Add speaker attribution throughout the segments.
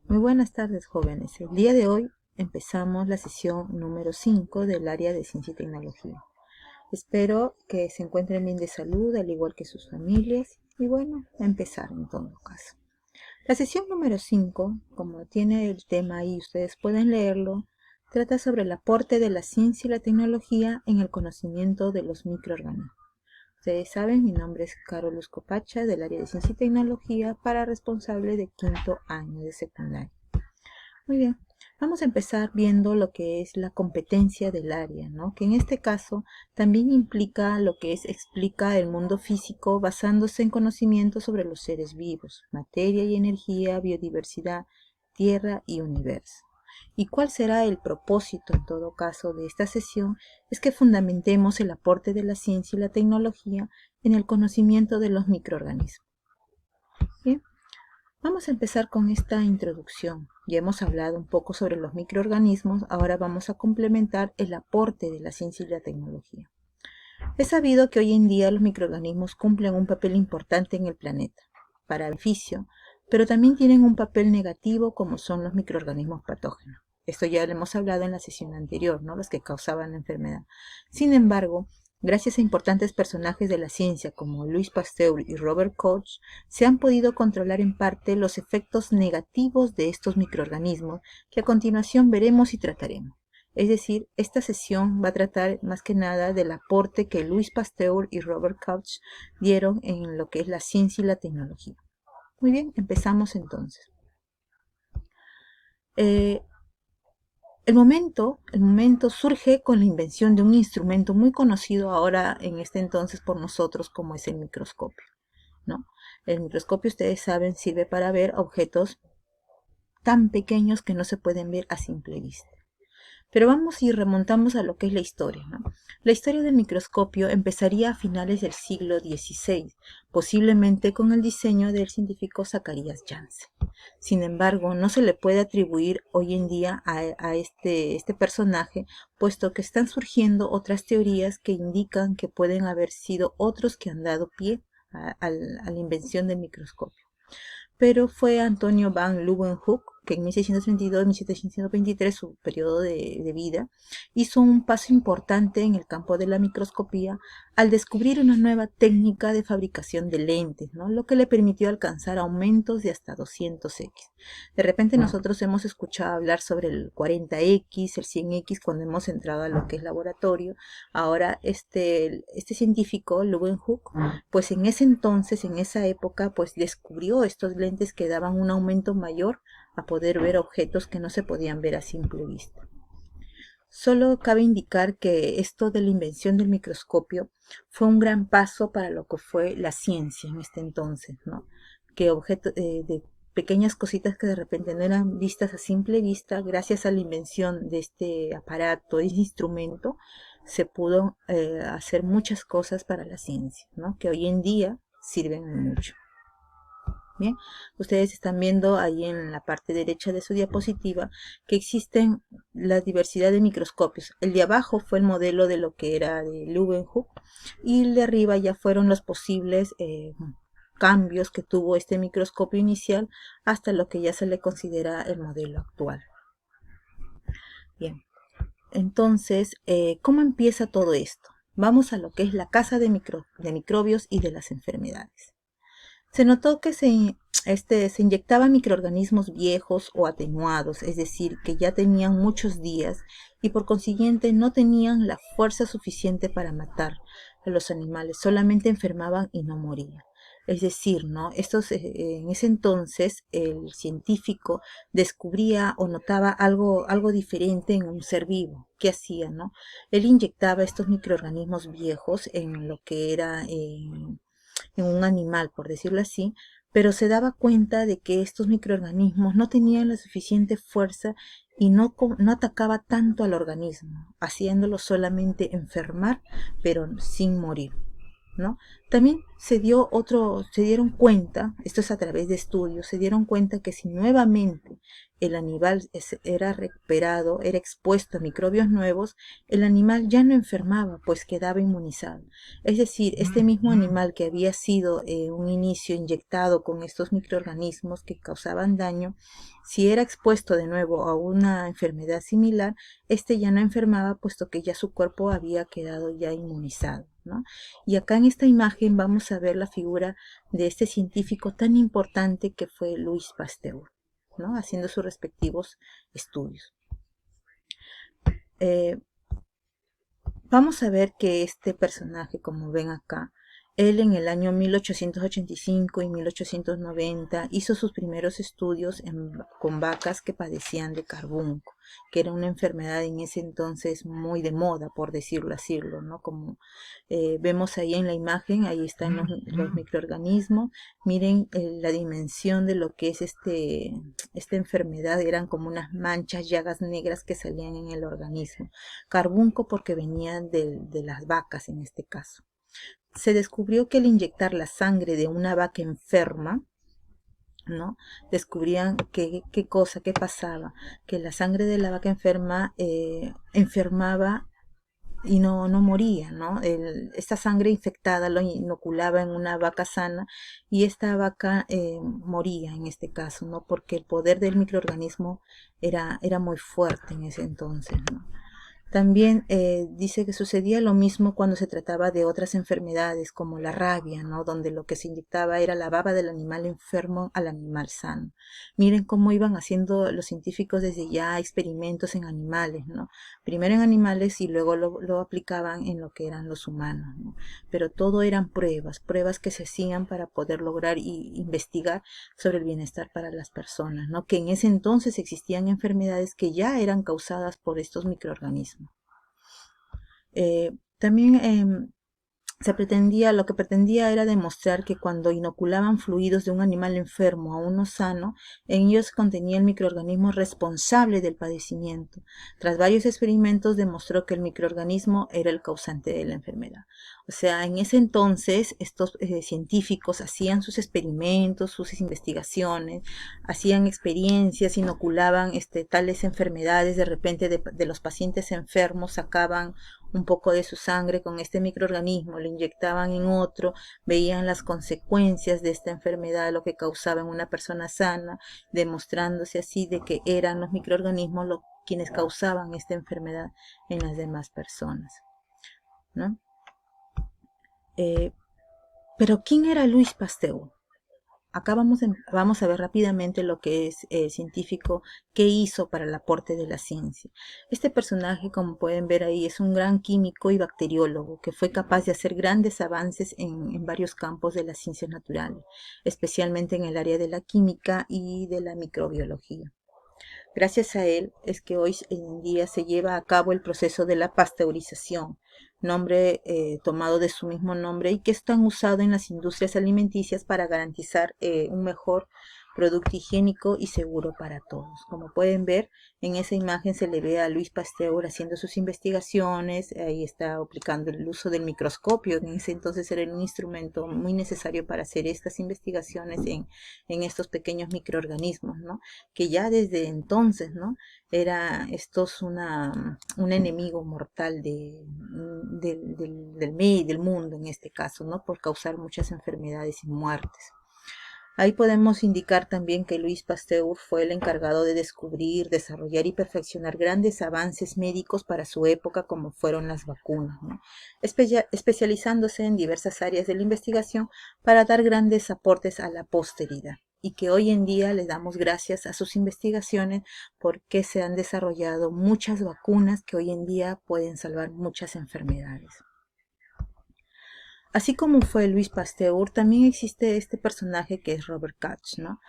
Speaker 1: Muy buenas tardes, jóvenes. El día de hoy empezamos la sesión número 5 del área de ciencia y tecnología. Espero que se encuentren bien de salud, al igual que sus familias. Y bueno, a empezar en todo caso. La sesión número 5, como tiene el tema ahí, ustedes pueden leerlo, trata sobre el aporte de la ciencia y la tecnología en el conocimiento de los microorganismos. Ustedes saben, mi nombre es Carolus Copacha, del área de ciencia y tecnología, para responsable de quinto año de secundaria. Muy bien, vamos a empezar viendo lo que es la competencia del área, ¿no? Que en este caso también implica lo que explica el mundo físico basándose en conocimientos sobre los seres vivos, materia y energía, biodiversidad, tierra y universo. ¿Y cuál será el propósito en todo caso de esta sesión? Es que fundamentemos el aporte de la ciencia y la tecnología en el conocimiento de los microorganismos. Bien. Vamos a empezar con esta introducción. Ya hemos hablado un poco sobre los microorganismos, ahora vamos a complementar el aporte de la ciencia y la tecnología. Es sabido que hoy en día los microorganismos cumplen un papel importante en el planeta, para beneficio, pero también tienen un papel negativo como son los microorganismos patógenos. Esto ya lo hemos hablado en la sesión anterior, ¿no? Los que causaban la enfermedad. Sin embargo, gracias a importantes personajes de la ciencia como Louis Pasteur y Robert Koch, se han podido controlar en parte los efectos negativos de estos microorganismos que a continuación veremos y trataremos. Es decir, esta sesión va a tratar más que nada del aporte que Louis Pasteur y Robert Koch dieron en lo que es la ciencia y la tecnología. Muy bien, empezamos entonces. El momento surge con la invención de un instrumento muy conocido ahora en este entonces por nosotros como es el microscopio, ¿no? El microscopio, ustedes saben, sirve para ver objetos tan pequeños que no se pueden ver a simple vista. Pero vamos y remontamos a lo que es la historia, ¿no? La historia del microscopio empezaría a finales del siglo XVI, posiblemente con el diseño del científico Zacharias Janssen. Sin embargo, no se le puede atribuir hoy en día a este personaje, puesto que están surgiendo otras teorías que indican que pueden haber sido otros que han dado pie a la invención del microscopio. Pero fue Antonio van Leeuwenhoek que en 1622-1723, su periodo de vida, hizo un paso importante en el campo de la microscopía al descubrir una nueva técnica de fabricación de lentes, ¿no? Lo que le permitió alcanzar aumentos de hasta 200x. De repente nosotros hemos escuchado hablar sobre el 40x, el 100x cuando hemos entrado a lo que es laboratorio. Ahora este científico, Leeuwenhoek, pues en ese entonces, en esa época, pues descubrió estos lentes que daban un aumento mayor a poder ver objetos que no se podían ver a simple vista. Solo cabe indicar que esto de la invención del microscopio fue un gran paso para lo que fue la ciencia en este entonces, ¿no? Que objetos de pequeñas cositas que de repente no eran vistas a simple vista, gracias a la invención de este aparato, de este instrumento, se pudo hacer muchas cosas para la ciencia, ¿no? Que hoy en día sirven mucho. Bien, ustedes están viendo ahí en la parte derecha de su diapositiva que existen la diversidad de microscopios. El de abajo fue el modelo de lo que era de Leeuwenhoek y el de arriba ya fueron los posibles cambios que tuvo este microscopio inicial hasta lo que ya se le considera el modelo actual. Bien, entonces, ¿cómo empieza todo esto? Vamos a lo que es la casa de microbios y de las enfermedades. Se notó que se inyectaban microorganismos viejos o atenuados, es decir, que ya tenían muchos días y por consiguiente no tenían la fuerza suficiente para matar a los animales, solamente enfermaban y no morían. Es decir, ¿no? En ese entonces el científico descubría o notaba algo diferente en un ser vivo. ¿Qué hacía, no? Él inyectaba estos microorganismos viejos en lo que era en un animal, por decirlo así, pero se daba cuenta de que estos microorganismos no tenían la suficiente fuerza y no atacaba tanto al organismo, haciéndolo solamente enfermar, pero sin morir. ¿no? También se dieron cuenta, esto es a través de estudios, se dieron cuenta que si nuevamente el animal era recuperado, era expuesto a microbios nuevos, el animal ya no enfermaba, pues quedaba inmunizado. Es decir, este mismo animal que había sido un inicio inyectado con estos microorganismos que causaban daño, si era expuesto de nuevo a una enfermedad similar, este ya no enfermaba, puesto que ya su cuerpo había quedado ya inmunizado, ¿no? Y acá en esta imagen vamos a ver la figura de este científico tan importante que fue Louis Pasteur, ¿no? Haciendo sus respectivos estudios. Vamos a ver que este personaje, como ven acá, él en el año 1885 y 1890 hizo sus primeros estudios con vacas que padecían de carbunco, que era una enfermedad en ese entonces muy de moda, por decirlo así, ¿no? Como vemos ahí en la imagen, ahí están los microorganismos. Miren la dimensión de lo que es esta enfermedad, eran como unas manchas, llagas negras que salían en el organismo. Carbunco porque venían de las vacas en este caso. Se descubrió que al inyectar la sangre de una vaca enferma, ¿no? Descubrían qué pasaba, que la sangre de la vaca enferma enfermaba y no moría, ¿no? Esta sangre infectada lo inoculaba en una vaca sana y esta vaca moría en este caso, ¿no? Porque el poder del microorganismo era muy fuerte en ese entonces, ¿no? También dice que sucedía lo mismo cuando se trataba de otras enfermedades como la rabia, ¿no? Donde lo que se inyectaba era la baba del animal enfermo al animal sano. Miren cómo iban haciendo los científicos desde ya experimentos en animales, ¿no? Primero en animales y luego lo aplicaban en lo que eran los humanos, ¿no? Pero todo eran pruebas que se hacían para poder lograr y investigar sobre el bienestar para las personas, ¿no? Que en ese entonces existían enfermedades que ya eran causadas por estos microorganismos. También lo que pretendía era demostrar que cuando inoculaban fluidos de un animal enfermo a uno sano, en ellos contenía el microorganismo responsable del padecimiento. Tras varios experimentos demostró que el microorganismo era el causante de la enfermedad. O sea, en ese entonces estos científicos hacían sus experimentos, sus investigaciones, hacían experiencias, inoculaban tales enfermedades, de repente de los pacientes enfermos sacaban un poco de su sangre con este microorganismo, lo inyectaban en otro, veían las consecuencias de esta enfermedad, lo que causaba en una persona sana, demostrándose así de que eran los microorganismos quienes causaban esta enfermedad en las demás personas, ¿no? Pero ¿quién era Louis Pasteur? Acá vamos a ver rápidamente lo que es científico, qué hizo para el aporte de la ciencia. Este personaje, como pueden ver ahí, es un gran químico y bacteriólogo que fue capaz de hacer grandes avances en varios campos de las ciencias naturales, especialmente en el área de la química y de la microbiología. Gracias a él es que hoy en día se lleva a cabo el proceso de la pasteurización, nombre tomado de su mismo nombre y que es tan usado en las industrias alimenticias para garantizar un mejor producto higiénico y seguro para todos. Como pueden ver, en esa imagen se le ve a Louis Pasteur haciendo sus investigaciones, ahí está aplicando el uso del microscopio, en ese entonces era un instrumento muy necesario para hacer estas investigaciones en estos pequeños microorganismos, ¿no? Que ya desde entonces, ¿no? Era estos un enemigo mortal del medio y del mundo en este caso, ¿no? Por causar muchas enfermedades y muertes. Ahí podemos indicar también que Louis Pasteur fue el encargado de descubrir, desarrollar y perfeccionar grandes avances médicos para su época, como fueron las vacunas, ¿no? Especializándose en diversas áreas de la investigación para dar grandes aportes a la posteridad, y que hoy en día le damos gracias a sus investigaciones porque se han desarrollado muchas vacunas que hoy en día pueden salvar muchas enfermedades. Así como fue Louis Pasteur, también existe este personaje que es Robert Koch, ¿no?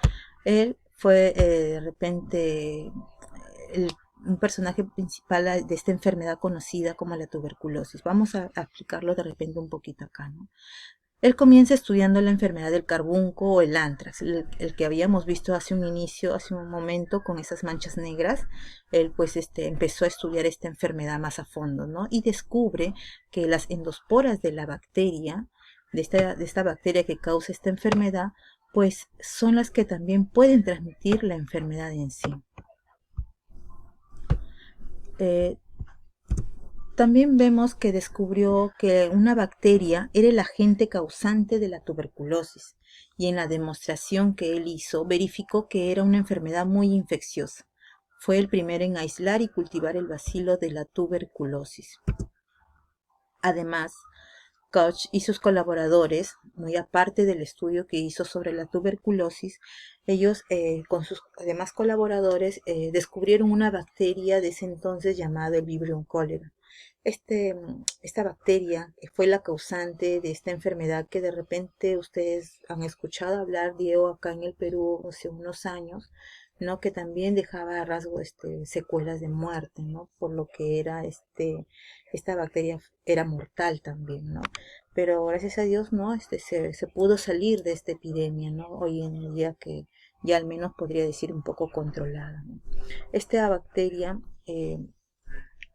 Speaker 1: Él fue de repente un personaje principal de esta enfermedad conocida como la tuberculosis. Vamos a explicarlo de repente un poquito acá, ¿no? Él comienza estudiando la enfermedad del carbunco o el antrax, el que habíamos visto hace un momento con esas manchas negras. Él pues empezó a estudiar esta enfermedad más a fondo, ¿no? Y descubre que las endosporas de la bacteria de esta bacteria que causa esta enfermedad, pues son las que también pueden transmitir la enfermedad en sí. También vemos que descubrió que una bacteria era el agente causante de la tuberculosis, y en la demostración que él hizo verificó que era una enfermedad muy infecciosa. Fue el primero en aislar y cultivar el bacilo de la tuberculosis. Además, Koch y sus colaboradores, muy aparte del estudio que hizo sobre la tuberculosis, ellos con sus demás colaboradores descubrieron una bacteria de ese entonces llamada el Vibrio cholera. Esta bacteria fue la causante de esta enfermedad que de repente ustedes han escuchado hablar, Diego, acá en el Perú hace unos años, ¿no? Que también dejaba a rasgo secuelas de muerte, ¿no? Por lo que era esta bacteria era mortal también, ¿no? Pero gracias a Dios, ¿no? Se pudo salir de esta epidemia, ¿no? Hoy en día que ya al menos podría decir un poco controlada, ¿no? Esta bacteria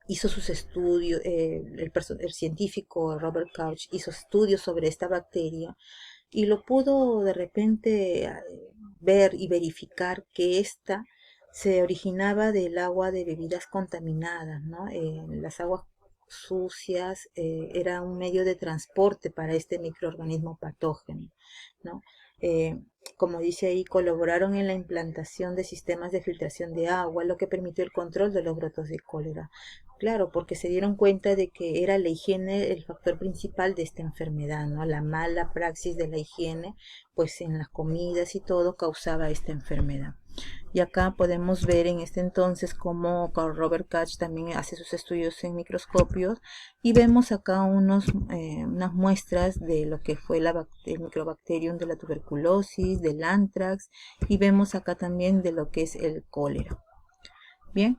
Speaker 1: hizo sus estudios, el científico Robert Koch hizo estudios sobre esta bacteria y lo pudo de repente ver y verificar que esta se originaba del agua de bebidas contaminadas, ¿no? Las aguas sucias era un medio de transporte para este microorganismo patógeno, ¿no? Eh, Como dice ahí, colaboraron en la implantación de sistemas de filtración de agua, lo que permitió el control de los brotes de cólera. Claro, porque se dieron cuenta de que era la higiene el factor principal de esta enfermedad, ¿no? La mala praxis de la higiene, pues en las comidas y todo causaba esta enfermedad. Y acá podemos ver en este entonces cómo Robert Koch también hace sus estudios en microscopios y vemos acá unas muestras de lo que fue el microbacterium de la tuberculosis, del anthrax, y vemos acá también de lo que es el cólera. Bien.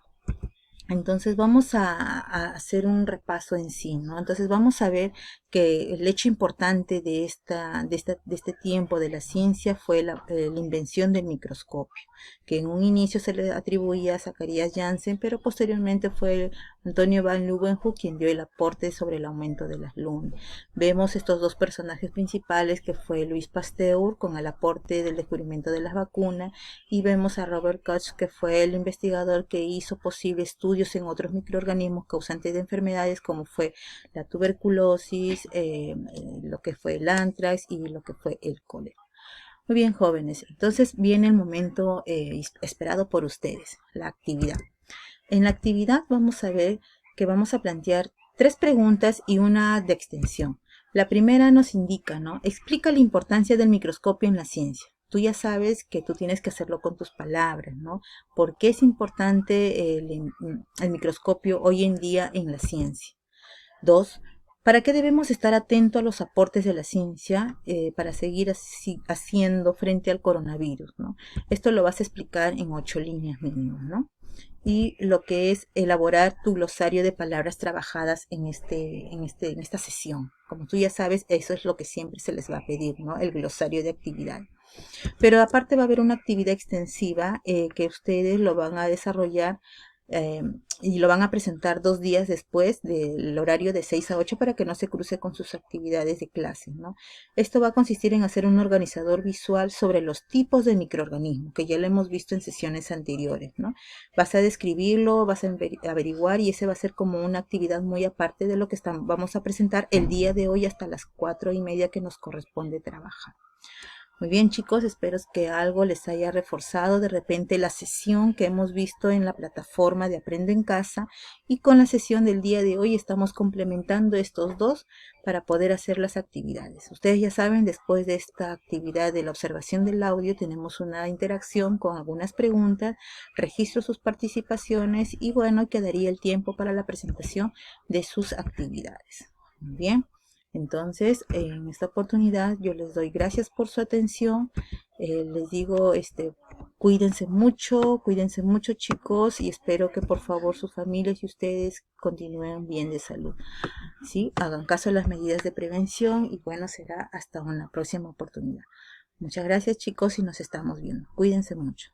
Speaker 1: Entonces vamos a hacer un repaso en sí, ¿no? Entonces vamos a ver que el hecho importante de este tiempo de la ciencia fue la invención del microscopio, que en un inicio se le atribuía a Zacharias Janssen, pero posteriormente fue Antonio van Leeuwenhoek quien dio el aporte sobre el aumento de las lunas. Vemos estos dos personajes principales, que fue Louis Pasteur con el aporte del descubrimiento de las vacunas, y vemos a Robert Koch, que fue el investigador que hizo posible estudios en otros microorganismos causantes de enfermedades como fue la tuberculosis, lo que fue el anthrax y lo que fue el cólera. Muy bien, jóvenes, entonces viene el momento esperado por ustedes, la actividad. En la actividad vamos a ver que vamos a plantear 3 preguntas y una de extensión. La primera nos indica, ¿no? Explica la importancia del microscopio en la ciencia. Tú ya sabes que tú tienes que hacerlo con tus palabras, ¿no? ¿Por qué es importante el microscopio hoy en día en la ciencia? 2. ¿Para qué debemos estar atentos a los aportes de la ciencia para seguir haciendo frente al coronavirus, ¿no? Esto lo vas a explicar en 8 líneas mínimo, ¿no? Y lo que es elaborar tu glosario de palabras trabajadas en esta sesión. Como tú ya sabes, eso es lo que siempre se les va a pedir, ¿no? El glosario de actividad. Pero aparte va a haber una actividad extensiva que ustedes lo van a desarrollar y lo van a presentar 2 días después del horario de 6 a 8 para que no se cruce con sus actividades de clase, ¿no? Esto va a consistir en hacer un organizador visual sobre los tipos de microorganismos, que ya lo hemos visto en sesiones anteriores, ¿no? Vas a describirlo, vas a averiguar, y ese va a ser como una actividad muy aparte de lo que vamos a presentar el día de hoy hasta las 4:30 que nos corresponde trabajar. Muy bien, chicos, espero que algo les haya reforzado de repente la sesión que hemos visto en la plataforma de Aprende en Casa, y con la sesión del día de hoy estamos complementando estos dos para poder hacer las actividades. Ustedes ya saben, después de esta actividad de la observación del audio tenemos una interacción con algunas preguntas, registro sus participaciones y bueno, quedaría el tiempo para la presentación de sus actividades. Muy bien. Entonces, en esta oportunidad yo les doy gracias por su atención. Les digo, cuídense mucho chicos, y espero que por favor sus familias y ustedes continúen bien de salud. ¿Sí? Hagan caso a las medidas de prevención y bueno, será hasta una próxima oportunidad. Muchas gracias chicos y nos estamos viendo. Cuídense mucho.